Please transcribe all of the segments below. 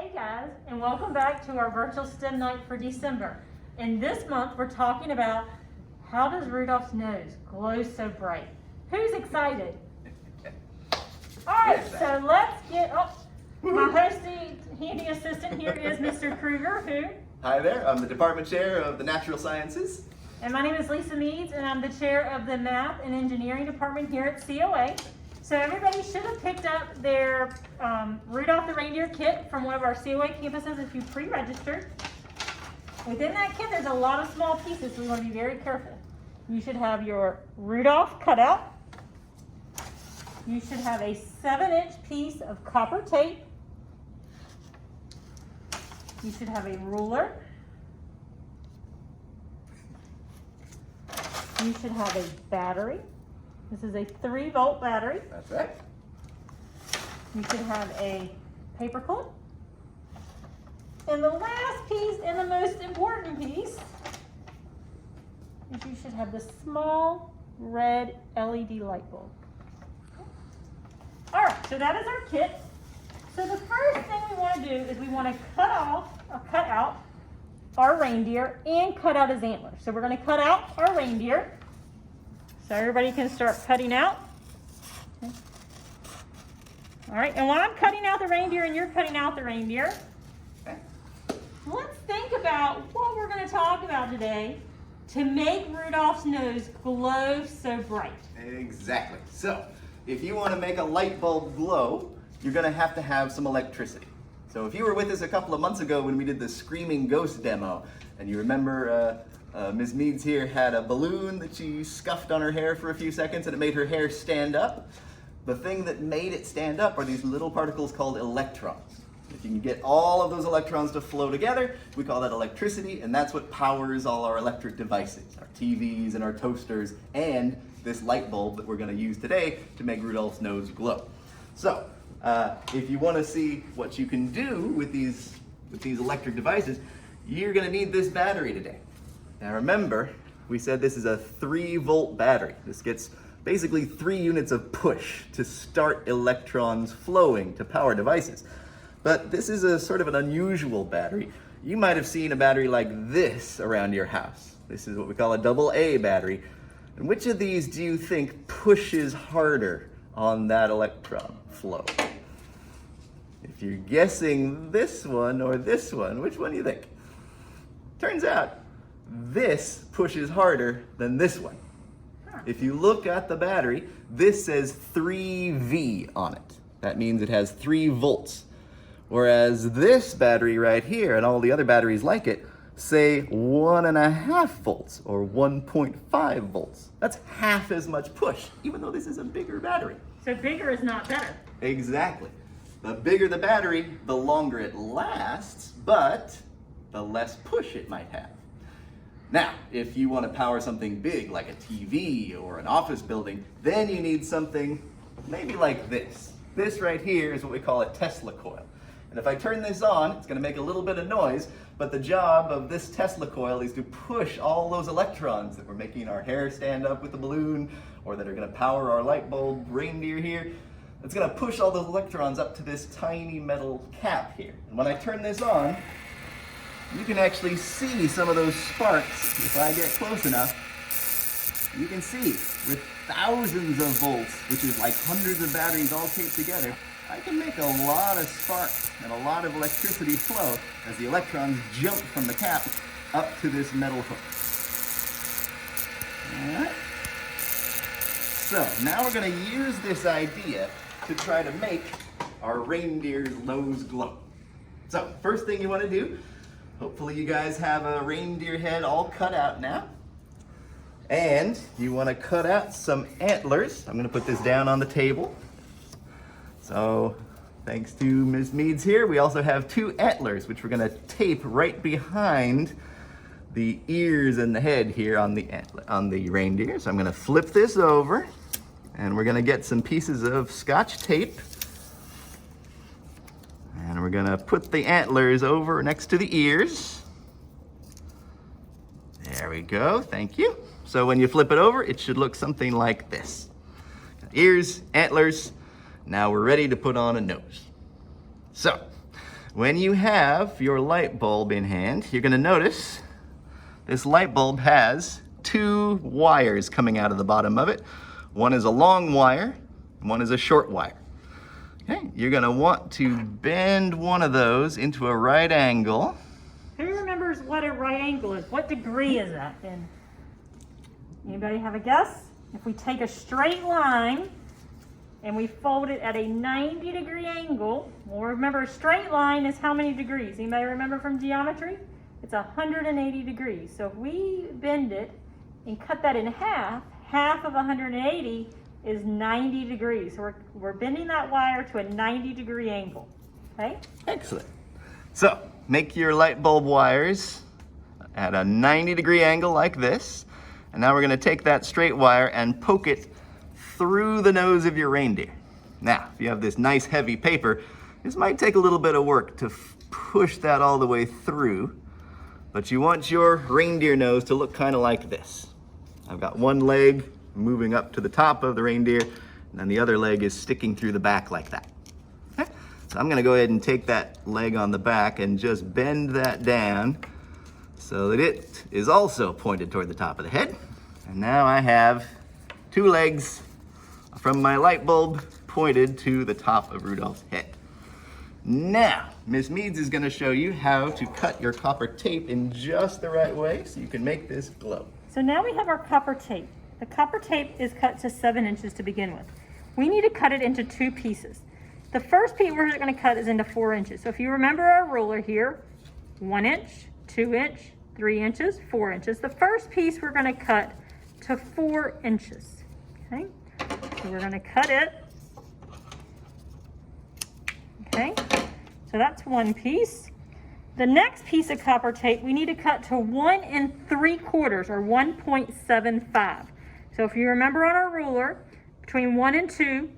Hey guys, and welcome back to our virtual STEM night for December. And this month we're talking about how does Rudolph's nose glow so bright? Who's excited? Alright, so let's get my handy assistant here is Mr. Kruger, who? Hi there, I'm the department chair of the natural sciences. And my name is Lisa Meads, and I'm the chair of the math and engineering department here at COA. So everybody should have picked up their Rudolph the Reindeer kit from one of our COA campuses if you pre-registered. Within that kit, there's a lot of small pieces, so we want to be very careful. You should have your Rudolph cutout. You should have a 7-inch piece of copper tape. You should have a ruler. You should have a battery. This is a 3-volt battery. That's right. You should have a paper clip. And the last piece and the most important piece is you should have the small red LED light bulb. All right, so that is our kit. So the first thing we want to do is we want to cut out our reindeer and cut out his antlers. So we're going to cut out our reindeer. So everybody can start cutting out. Okay. All right, and while I'm cutting out the reindeer and you're cutting out the reindeer, let's think about what we're going to talk about today to make Rudolph's nose glow so bright. Exactly. So if you want to make a light bulb glow, you're going to have some electricity. So if you were with us a couple of months ago when we did the Screaming Ghost demo, and you remember Ms. Meads here had a balloon that she scuffed on her hair for a few seconds and it made her hair stand up. The thing that made it stand up are these little particles called electrons. If you can get all of those electrons to flow together, we call that electricity, and that's what powers all our electric devices, our TVs and our toasters, and this light bulb that we're going to use today to make Rudolph's nose glow. So, if you want to see what you can do with these electric devices, you're going to need this battery today. Now remember, we said this is a 3-volt battery. This gets basically 3 units of push to start electrons flowing to power devices. But this is a sort of an unusual battery. You might have seen a battery like this around your house. This is what we call a AA battery. And which of these do you think pushes harder on that electron flow? If you're guessing this one or this one, which one do you think? Turns out, this pushes harder than this one. If you look at the battery, this says 3V on it. That means it has 3 volts. Whereas this battery right here and all the other batteries like it say 1.5 volts or 1.5 volts. That's half as much push, even though this is a bigger battery. So bigger is not better. Exactly. The bigger the battery, the longer it lasts, but the less push it might have. Now, if you want to power something big like a TV or an office building, then you need something maybe like this. This right here is what we call a Tesla coil. And if I turn this on, it's going to make a little bit of noise, but the job of this Tesla coil is to push all those electrons that were making our hair stand up with the balloon, or that are going to power our light bulb reindeer here. It's going to push all those electrons up to this tiny metal cap here. And when I turn this on, you can actually see some of those sparks. If I get close enough, you can see with thousands of volts, which is like hundreds of batteries all taped together, I can make a lot of sparks and a lot of electricity flow as the electrons jump from the cap up to this metal hook. All right. So now we're going to use this idea to try to make our reindeer's nose glow. So first thing you want to do, hopefully you guys have a reindeer head all cut out now. And you want to cut out some antlers. I'm going to put this down on the table. So thanks to Ms. Meads here, we also have 2 antlers, which we're going to tape right behind the ears and the head here on the reindeer. So I'm going to flip this over, and we're going to get some pieces of Scotch tape. And we're going to put the antlers over next to the ears. There we go, thank you. So when you flip it over, it should look something like this. Ears, antlers. Now we're ready to put on a nose. So when you have your light bulb in hand, you're gonna notice this light bulb has 2 wires coming out of the bottom of it. One is a long wire, one is a short wire. Okay, you're gonna want to bend one of those into a right angle. Who remembers what a right angle is? What degree is that then? Anybody have a guess? If we take a straight line and we fold it at a 90-degree angle, well, remember a straight line is how many degrees? Anybody remember from geometry? It's 180 degrees. So if we bend it and cut that in half, half of 180 is 90 degrees. So we're bending that wire to a 90-degree angle, okay? Excellent. So make your light bulb wires at a 90-degree angle like this. And now we're gonna take that straight wire and poke it through the nose of your reindeer. Now, if you have this nice heavy paper, this might take a little bit of work to push that all the way through, but you want your reindeer nose to look kind of like this. I've got one leg moving up to the top of the reindeer, and then the other leg is sticking through the back like that. Okay? So I'm gonna go ahead and take that leg on the back and just bend that down so that it is also pointed toward the top of the head. And now I have 2 legs from my light bulb pointed to the top of Rudolph's head. Now, Miss Meads is gonna show you how to cut your copper tape in just the right way so you can make this glow. So now we have our copper tape. The copper tape is cut to 7 inches to begin with. We need to cut it into 2 pieces. The first piece we're gonna cut is into 4 inches. So if you remember our ruler here, 1 inch, 2 inch, 3 inches, 4 inches. The first piece we're gonna cut to 4 inches, okay? So we're gonna cut it, okay? So that's one piece. The next piece of copper tape, we need to cut to 1 3/4 or 1.75. So if you remember on our ruler, between 1 and 2,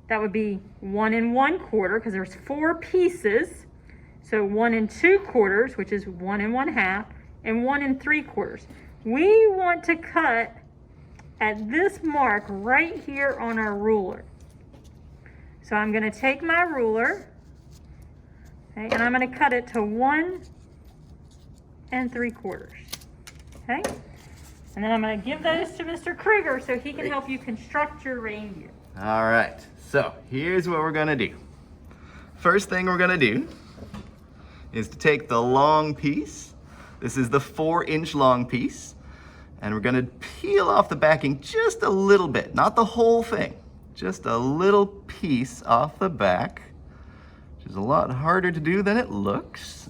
that would be 1 1/4 because there's 4 pieces. So 1 2/4, which is 1 1/2, and 1 3/4. We want to cut at this mark right here on our ruler. So I'm going to take my ruler, okay, and I'm going to cut it to 1 3/4. Okay? And then I'm going to give those to Mr. Kruger so he can help you construct your reindeer. All right, so here's what we're gonna do. First thing we're gonna do is to take the long piece. This is the 4-inch long piece. And we're gonna peel off the backing just a little bit, not the whole thing, just a little piece off the back, which is a lot harder to do than it looks.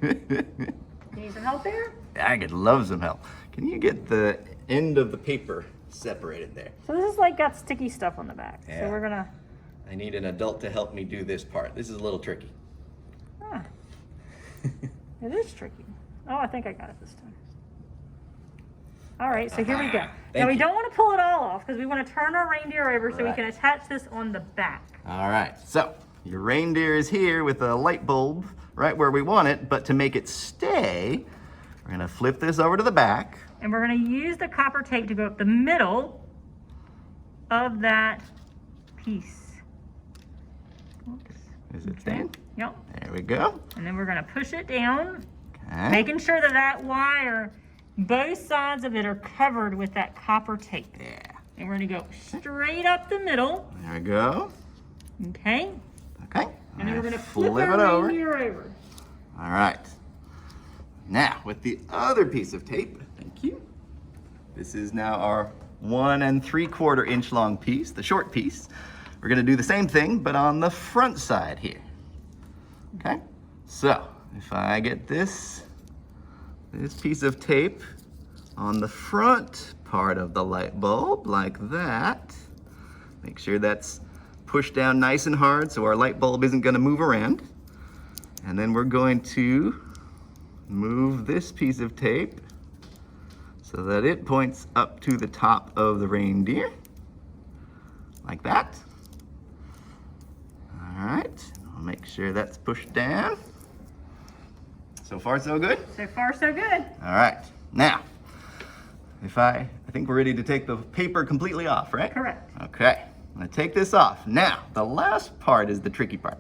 Need some help there? I could love some help. Can you get the end of the paper separated there? So this is like got sticky stuff on the back. Yeah. So we're gonna, I need an adult to help me do this part. This is a little tricky. it is tricky. Oh, I think I got it this time. All right, so here we go. Now we don't want to pull it all off because we want to turn our reindeer over so we can attach this on the back. All right, so your reindeer is here with a light bulb right where we want it, but to make it stay, we're gonna flip this over to the back. And we're gonna use the copper tape to go up the middle of that piece. Oops. Is it staying? Yep. There we go. And then we're gonna push it down, Okay. making sure that that wire, both sides of it are covered with that copper tape. Yeah. And we're gonna go straight up the middle. There we go. Okay. Okay. And then we're gonna flip it our over. reindeer over. All right. Now, with the other piece of tape, thank you. This is now our 1 3/4 inch long piece, the short piece. We're gonna do the same thing, but on the front side here. Okay? So, if I get this piece of tape on the front part of the light bulb, like that, make sure that's pushed down nice and hard so our light bulb isn't gonna move around. And then we're going to move this piece of tape so that it points up to the top of the reindeer, like that. All right, I'll make sure that's pushed down. So far, so good? So far, so good. All right, now, I think we're ready to take the paper completely off, right? Correct. Okay, I'm gonna take this off. Now, the last part is the tricky part.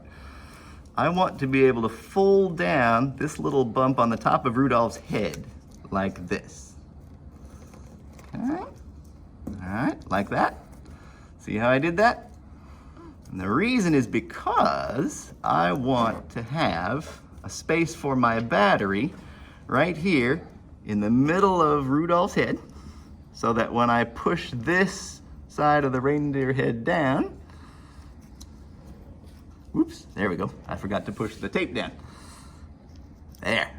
I want to be able to fold down this little bump on the top of Rudolph's head like this. Okay. All right, like that. See how I did that? And the reason is because I want to have a space for my battery right here in the middle of Rudolph's head, so that when I push this side of the reindeer head down, whoops, there we go. I forgot to push the tape down. There.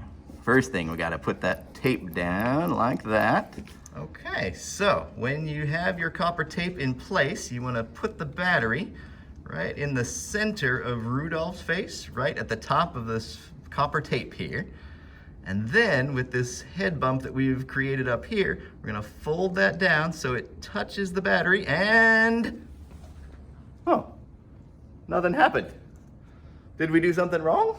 First thing, we gotta put that tape down like that. Okay, so when you have your copper tape in place, you wanna put the battery right in the center of Rudolph's face, right at the top of this copper tape here. And then with this head bump that we've created up here, we're gonna fold that down so it touches the battery and, oh, nothing happened. Did we do something wrong?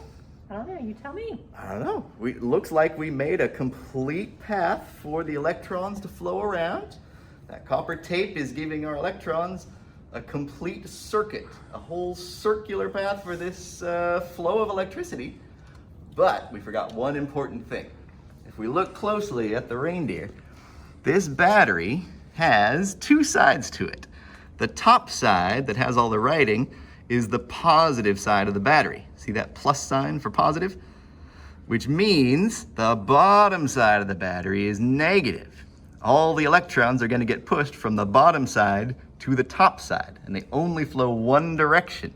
I don't know, you tell me. I don't know. It looks like we made a complete path for the electrons to flow around. That copper tape is giving our electrons a complete circuit, a whole circular path for this flow of electricity. But we forgot one important thing. If we look closely at the reindeer, this battery has two sides to it. The top side that has all the writing is the positive side of the battery. See that plus sign for positive? Which means the bottom side of the battery is negative. All the electrons are going to get pushed from the bottom side to the top side, and they only flow one direction.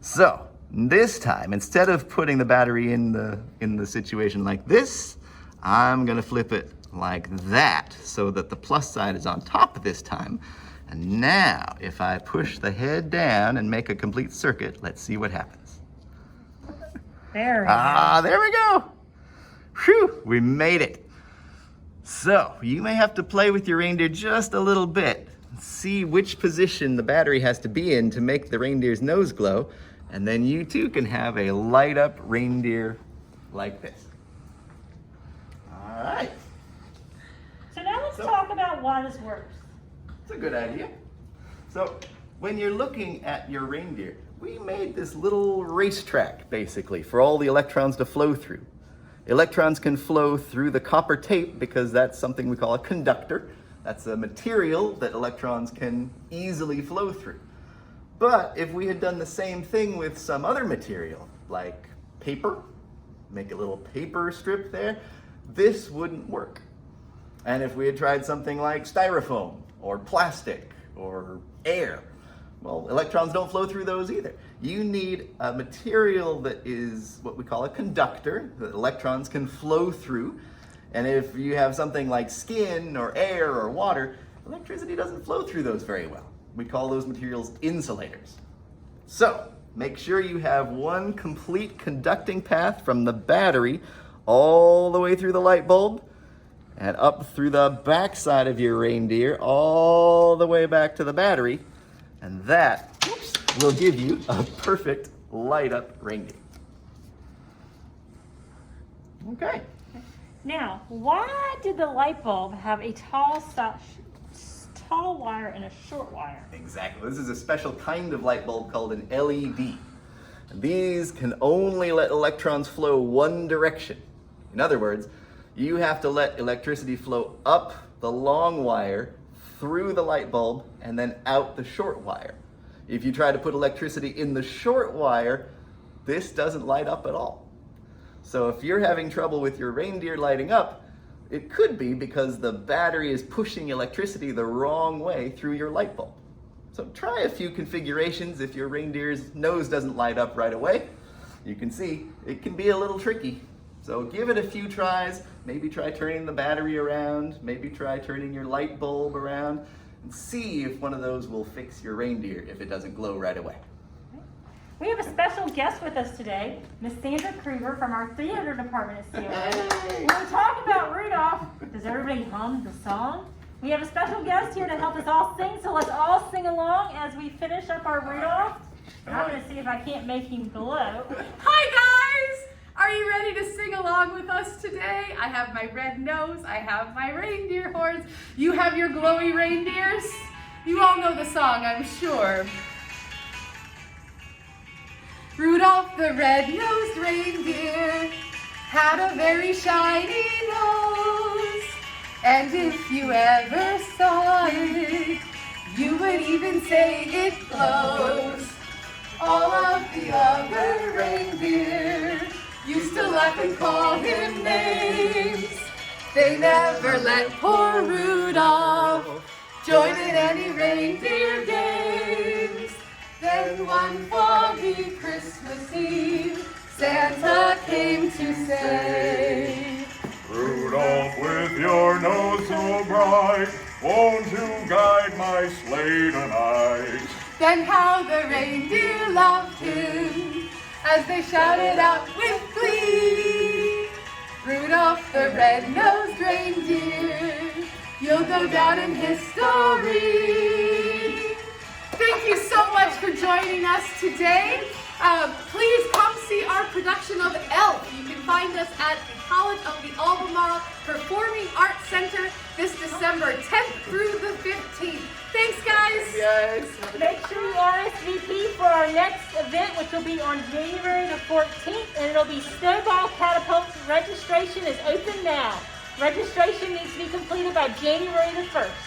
So, this time, instead of putting the battery in the situation like this, I'm gonna flip it like that so that the plus side is on top this time. And now, if I push the head down and make a complete circuit, let's see what happens. There we go. There we go. Whew, we made it. So, you may have to play with your reindeer just a little bit. See which position the battery has to be in to make the reindeer's nose glow. And then you too can have a light up reindeer like this. All right. So now let's talk about why this works. It's a good idea. So when you're looking at your reindeer, we made this little racetrack basically for all the electrons to flow through. Electrons can flow through the copper tape because that's something we call a conductor. That's a material that electrons can easily flow through. But if we had done the same thing with some other material, like paper, make a little paper strip there, this wouldn't work. And if we had tried something like styrofoam or plastic or air, well, electrons don't flow through those either. You need a material that is what we call a conductor, that electrons can flow through. And if you have something like skin or air or water, electricity doesn't flow through those very well. We call those materials insulators. So, make sure you have one complete conducting path from the battery all the way through the light bulb and up through the back side of your reindeer all the way back to the battery. And that will give you a perfect light up reindeer. Okay. Now, why did the light bulb have a tall wire and a short wire? Exactly. This is a special kind of light bulb called an LED. And these can only let electrons flow one direction. In other words, you have to let electricity flow up the long wire, through the light bulb, and then out the short wire. If you try to put electricity in the short wire, this doesn't light up at all. So if you're having trouble with your reindeer lighting up, it could be because the battery is pushing electricity the wrong way through your light bulb. So try a few configurations if your reindeer's nose doesn't light up right away. You can see it can be a little tricky. So give it a few tries. Maybe try turning the battery around. Maybe try turning your light bulb around and see if one of those will fix your reindeer if it doesn't glow right away. We have a special guest with us today, Miss Sandra Kruger from our theater department at COA. When we talk about Rudolph, does everybody hum the song? We have a special guest here to help us all sing, so let's all sing along as we finish up our Rudolph. And I'm going to see if I can't make him glow. Hi guys! Are you ready to sing along with us today? I have my red nose, I have my reindeer horns. You have your glowy reindeers? You all know the song, I'm sure. Rudolph the red-nosed reindeer had a very shiny nose, and if you ever saw it, you would even say it glows. All of the other reindeer used to laugh and call him names. They never let poor Rudolph join in any reindeer games. Then one foggy Christmas Eve, Santa came to say, Rudolph, with your nose so bright, won't you guide my sleigh tonight? Then how the reindeer loved him as they shouted out with glee, Rudolph the red-nosed reindeer, you'll go down in history. Thank you so much for joining us today. Please come see our production of Elf. You can find us at the College of the Albemarle Performing Arts Center this December 10th through the 15th. Thanks, guys. Yes. Make sure you RSVP for our next event, which will be on January the 14th, and it'll be Snowball Catapults. Registration is open now. Registration needs to be completed by January the 1st.